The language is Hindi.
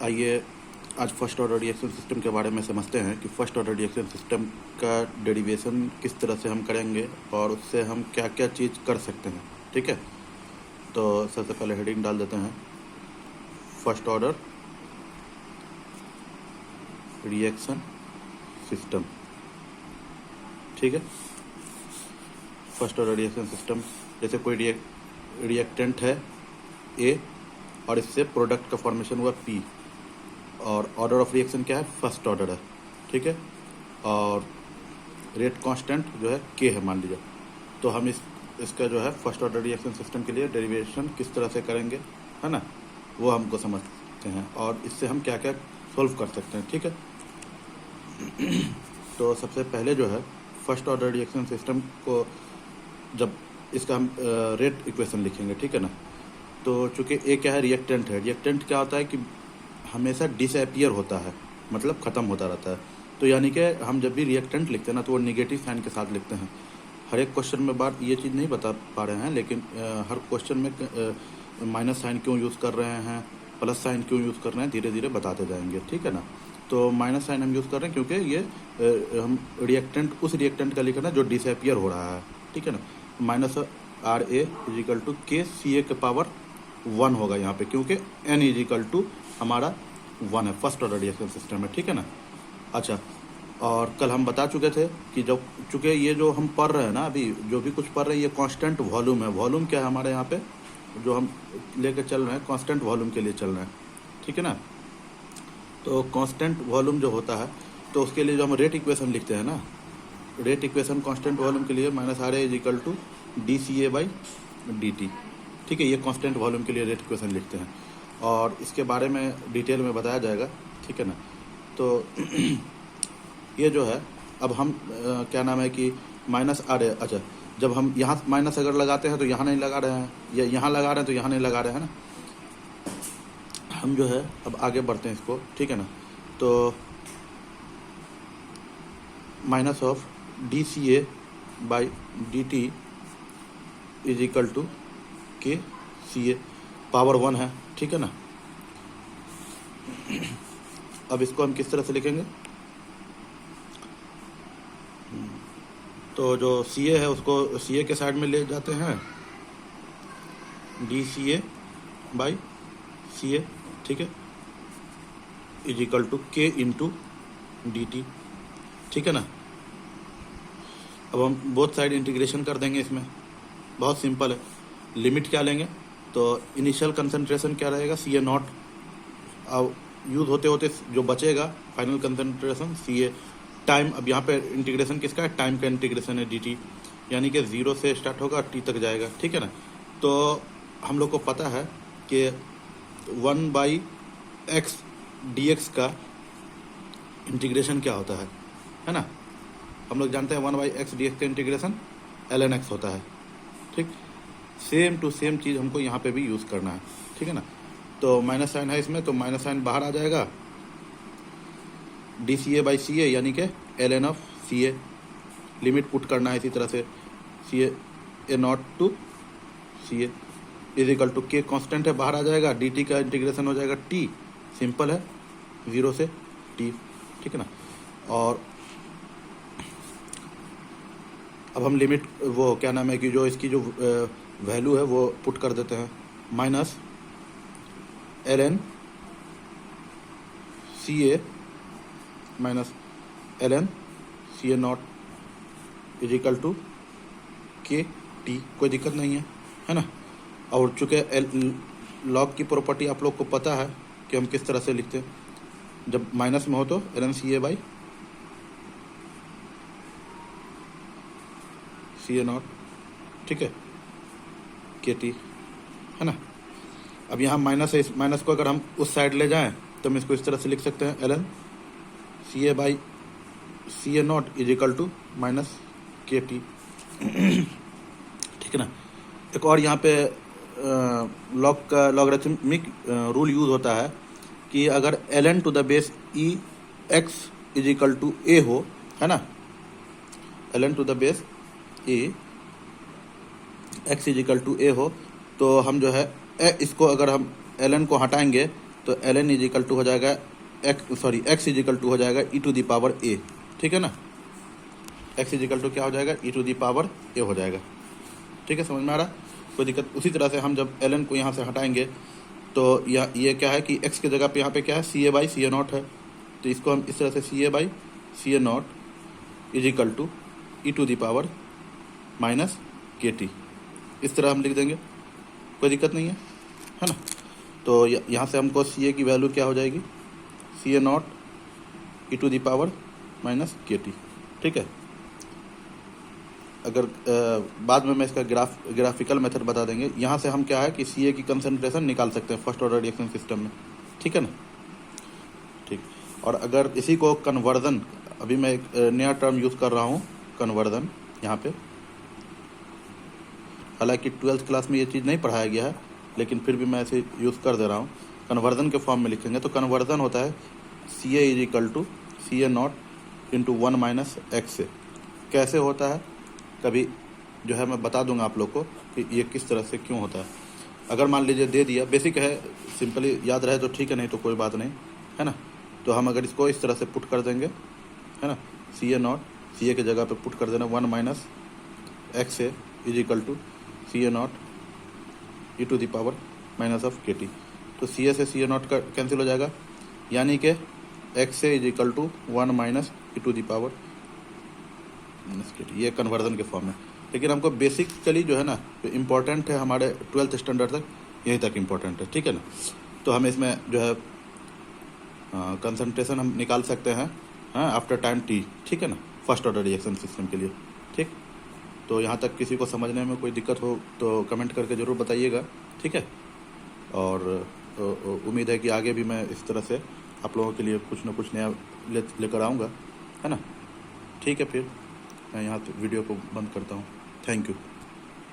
आइए आज फर्स्ट ऑर्डर रिएक्शन सिस्टम के बारे में समझते हैं कि फर्स्ट ऑर्डर रिएक्शन सिस्टम का डेरिवेशन किस तरह से हम करेंगे और उससे हम क्या क्या चीज़ कर सकते हैं। ठीक है, तो सबसे पहले हेडिंग डाल देते हैं फर्स्ट ऑर्डर रिएक्शन सिस्टम। ठीक है, फर्स्ट ऑर्डर रिएक्शन सिस्टम, जैसे कोई रिएक्टेंट है ए और इससे प्रोडक्ट का फॉर्मेशन हुआ पी और ऑर्डर ऑफ रिएक्शन क्या है, फर्स्ट ऑर्डर है। ठीक है, और रेट कांस्टेंट जो है के है मान लीजिए। तो हम इसका जो है फर्स्ट ऑर्डर रिएक्शन सिस्टम के लिए डेरिवेशन किस तरह से करेंगे, है ना, वो हमको समझते हैं और इससे हम क्या क्या सॉल्व कर सकते हैं। ठीक है, तो सबसे पहले जो है फर्स्ट ऑर्डर रिएक्शन सिस्टम को जब इसका हम रेट इक्वेशन लिखेंगे, ठीक है ना, तो चूँकि ए क्या है, रिएक्टेंट है। रिएक्टेंट क्या होता है कि हमेशा डिसअपियर होता है, मतलब ख़त्म होता रहता है। तो यानी कि हम जब भी रिएक्टेंट लिखते हैं ना तो वो निगेटिव साइन के साथ लिखते हैं। हर एक क्वेश्चन में बात ये चीज़ नहीं बता पा रहे हैं, लेकिन हर क्वेश्चन में माइनस साइन क्यों यूज़ कर रहे हैं, प्लस साइन क्यों यूज़ कर रहे हैं, धीरे धीरे बताते जाएंगे। ठीक है ना, तो माइनस साइन हम यूज़ कर रहे हैं क्योंकि ये हम रिएक्टेंट उस रिएक्टेंट का लिखना जो डिसअपियर हो रहा है। ठीक है ना, minus r A is equal to k C ए के पावर 1 होगा यहाँ पे, क्योंकि एन इजिकल टू हमारा 1 है, फर्स्ट ऑर्डर रिएक्शन सिस्टम है। ठीक है ना, अच्छा, और कल हम बता चुके थे कि जब चूँकि ये जो हम पढ़ रहे हैं ना, अभी जो भी कुछ पढ़ रहे हैं, ये कांस्टेंट वॉल्यूम है। वॉल्यूम क्या है हमारे यहाँ पे जो हम लेके चल रहे हैं, कांस्टेंट वॉल्यूम के लिए चल रहे हैं। ठीक है ना, तो कांस्टेंट वॉल्यूम जो होता है तो उसके लिए जो हम रेट इक्वेशन लिखते हैं ना, रेट इक्वेशन कांस्टेंट वॉल्यूम के लिए minus r A is equal to d C A by d t. ठीक है, ये कांस्टेंट वॉल्यूम के लिए रेट इक्वेशन लिखते हैं और इसके बारे में डिटेल में बताया जाएगा। ठीक है ना, तो ये जो है अब हम क्या नाम है कि माइनस आर ए, अच्छा, जब हम यहाँ माइनस अगर लगाते हैं तो यहाँ नहीं लगा रहे हैं, या यहाँ लगा रहे हैं तो यहाँ नहीं लगा रहे हैं ना, हम जो है अब आगे बढ़ते हैं इसको। ठीक है ना, तो minus of d C A by d t is equal to k C A power 1 है। ठीक है ना, अब इसको हम किस तरह से लिखेंगे, तो जो सी ए है उसको सी ए के साइड में ले जाते हैं, D C A by C ए। ठीक है, इज इक्वल टू के इंटू डी टी। ठीक है ना, अब हम बोथ साइड इंटीग्रेशन कर देंगे। इसमें बहुत सिंपल है, लिमिट क्या लेंगे, तो इनिशियल कंसंट्रेशन क्या रहेगा, सी ए नॉट, अब यूज़ होते होते जो बचेगा final concentration C A time. अब यहाँ पे इंटीग्रेशन किसका है, टाइम का इंटीग्रेशन है डी टी, यानी कि 0 से स्टार्ट होगा टी तक जाएगा। ठीक है ना, तो हम लोग को पता है कि 1 बाई एक्स डी एक्स का इंटीग्रेशन क्या होता है ना, हम लोग जानते हैं 1 बाई एक्स डी एक्स का इंटीग्रेशन एल एन एक्स होता है। ठीक, सेम टू सेम चीज़ हमको यहाँ पे भी यूज़ करना है। ठीक है ना, तो माइनस साइन है इसमें, तो माइनस साइन बाहर आ जाएगा, D C A by C A यानी कि L N of C A, limit put करना है इसी तरह से, C A not to C A is equal to K constant है, बाहर आ जाएगा, डी टी का इंटीग्रेशन हो जाएगा टी, सिंपल है, 0 से टी। ठीक है ना, और अब हम लिमिट वो क्या नाम है कि जो इसकी जो वैल्यू है वो पुट कर देते हैं, minus l n C A minus l n C A not is equal to k t, कोई दिक्कत नहीं है ना। और चूँकि लॉग की प्रॉपर्टी आप लोग को पता है कि हम किस तरह से लिखते हैं, जब माइनस में हो तो l n C A by C A not, ठीक है, के टी, है ना। अब यहाँ माइनस है, इस माइनस को अगर हम उस साइड ले जाएं तो हम इसको इस तरह से लिख सकते हैं, l n C A by C A not is equal to minus k t. ठीक है ना, एक और यहाँ पे लॉग का लॉगरिथमिक रूल यूज़ होता है कि अगर L N to the base E X is equal to A हो, है ना, L N to the base E X is equal to A हो, तो हम जो है इसको अगर हम एल एन को हटाएंगे तो ln इज इक्वल टू हो जाएगा x इज इक्वल टू हो जाएगा e to the power a, ठीक है ना। x इज इक्वल टू क्या हो जाएगा, e to the power a हो जाएगा, ठीक है, समझ में आ रहा, कोई दिक्कत। उसी तरह से हम जब ln को यहाँ से हटाएंगे तो ये क्या है कि x की जगह पे यहाँ पे क्या है, CA बाई CA नॉट है, तो इसको हम इस तरह से CA by CA not is equal to e to the power minus KT, इस तरह हम लिख देंगे, कोई दिक्कत नहीं है ना। तो यहाँ से हमको CA की वैल्यू क्या हो जाएगी, CA not e to the power minus KT, ठीक है। अगर बाद में मैं इसका ग्राफिकल मेथड बता देंगे। यहाँ से हम क्या है कि CA की कंसंट्रेशन निकाल सकते हैं फर्स्ट ऑर्डर रिएक्शन सिस्टम में, ठीक है ना, ठीक। और अगर इसी को कन्वर्जन, अभी मैं एक नया टर्म यूज़ कर रहा हूँ, कन्वर्जन, यहाँ पे हालांकि 12th क्लास में ये चीज़ नहीं पढ़ाया गया है, लेकिन फिर भी मैं ऐसे यूज़ कर दे रहा हूँ। कन्वर्जन के फॉर्म में लिखेंगे तो कन्वर्जन होता है CA is equal to CA not into 1 minus x से। कैसे होता है कभी जो है मैं बता दूंगा आप लोग को कि ये किस तरह से क्यों होता है। अगर मान लीजिए दे दिया, बेसिक है, सिंपली याद रहे तो ठीक है, नहीं तो कोई बात नहीं, है ना। तो हम अगर इसको इस तरह से पुट कर देंगे, है ना, CA नॉट, CA की जगह पे पुट कर देना 1 माइनस एक्स से is equal to CA not e to the power minus of KT। तो CA से CA नॉट का कैंसिल हो जाएगा, यानी कि x से is equal to 1 minus e to the power minus KT, ये कन्वर्जन के फॉर्म में। लेकिन हमको बेसिकली जो है ना, जो इम्पोर्टेंट है हमारे 12th स्टैंडर्ड तक, यहीं तक इम्पोर्टेंट है, ठीक है ना। तो हम इसमें जो है कंसंट्रेशन हम निकाल सकते हैं आफ्टर टाइम t, ठीक है ना, फर्स्ट ऑर्डर रिएक्शन सिस्टम के लिए, ठीक। तो यहाँ तक किसी को समझने में कोई दिक्कत हो तो कमेंट करके ज़रूर बताइएगा, ठीक है। और उम्मीद है कि आगे भी मैं इस तरह से आप लोगों के लिए कुछ ना कुछ नया लेकर आऊँगा, है ना। ठीक है, फिर मैं यहाँ वीडियो को बंद करता हूँ। Thank you.